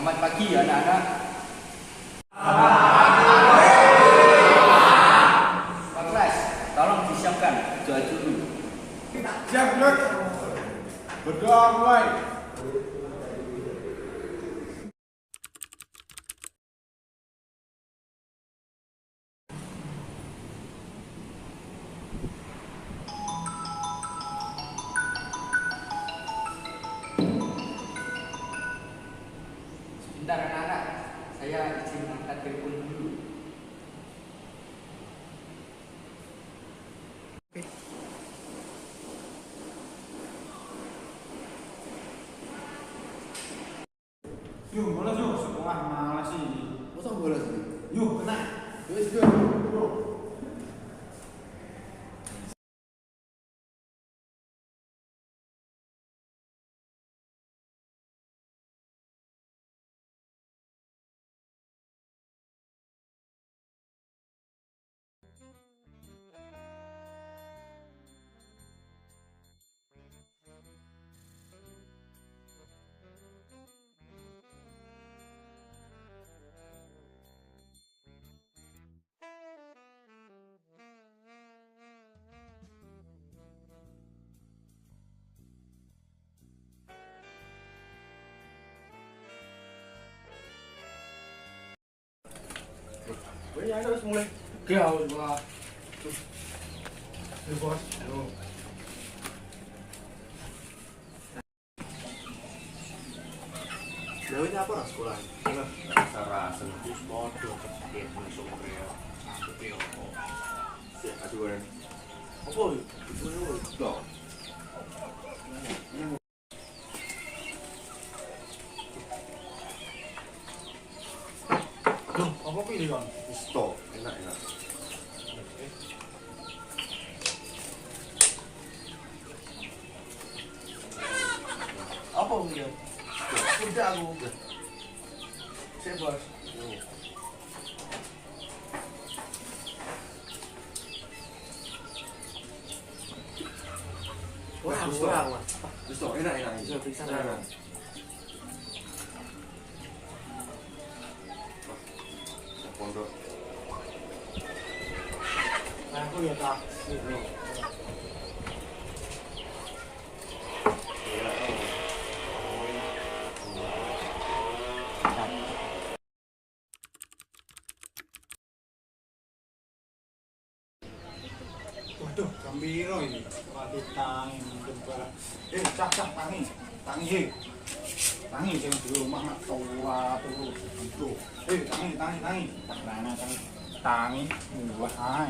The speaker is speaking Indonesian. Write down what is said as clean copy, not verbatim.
Selamat pagi anak-anak. Pak Kelas, tolong disiapkan doa dulu. Siap, Dok. Berdoa mulai. Sebentar anak-anak, saya izin angkat telepon dulu. Yuk, bola yuk. Sekolah malas sih. Masa bola sih? Yuk, kena. Wes go. Yuk. Boleh ada mulai. Oke, Allah. Yuk, Bos. Yuk. Lewat apa lah sekolah? Sarah sentus podo kepet masuk Korea. Korea. Siap, aduh. Apa itu dong? Duh, apa pilih, Kon? Stop, enak. Apa punya? Udah aku. Siap, Bos. Wah. Stop, enak. Bisa periksa Nah. kan? Pondok. Nah, aku ya, Kak. Waduh, gembira ini. Waduh, tangi mungkin bola. Cak, tangi. Tangi jangan di rumah mak tua tuh. Tuh. Tangi. Tangi. Tangi. Tangi. Tangi. Buah.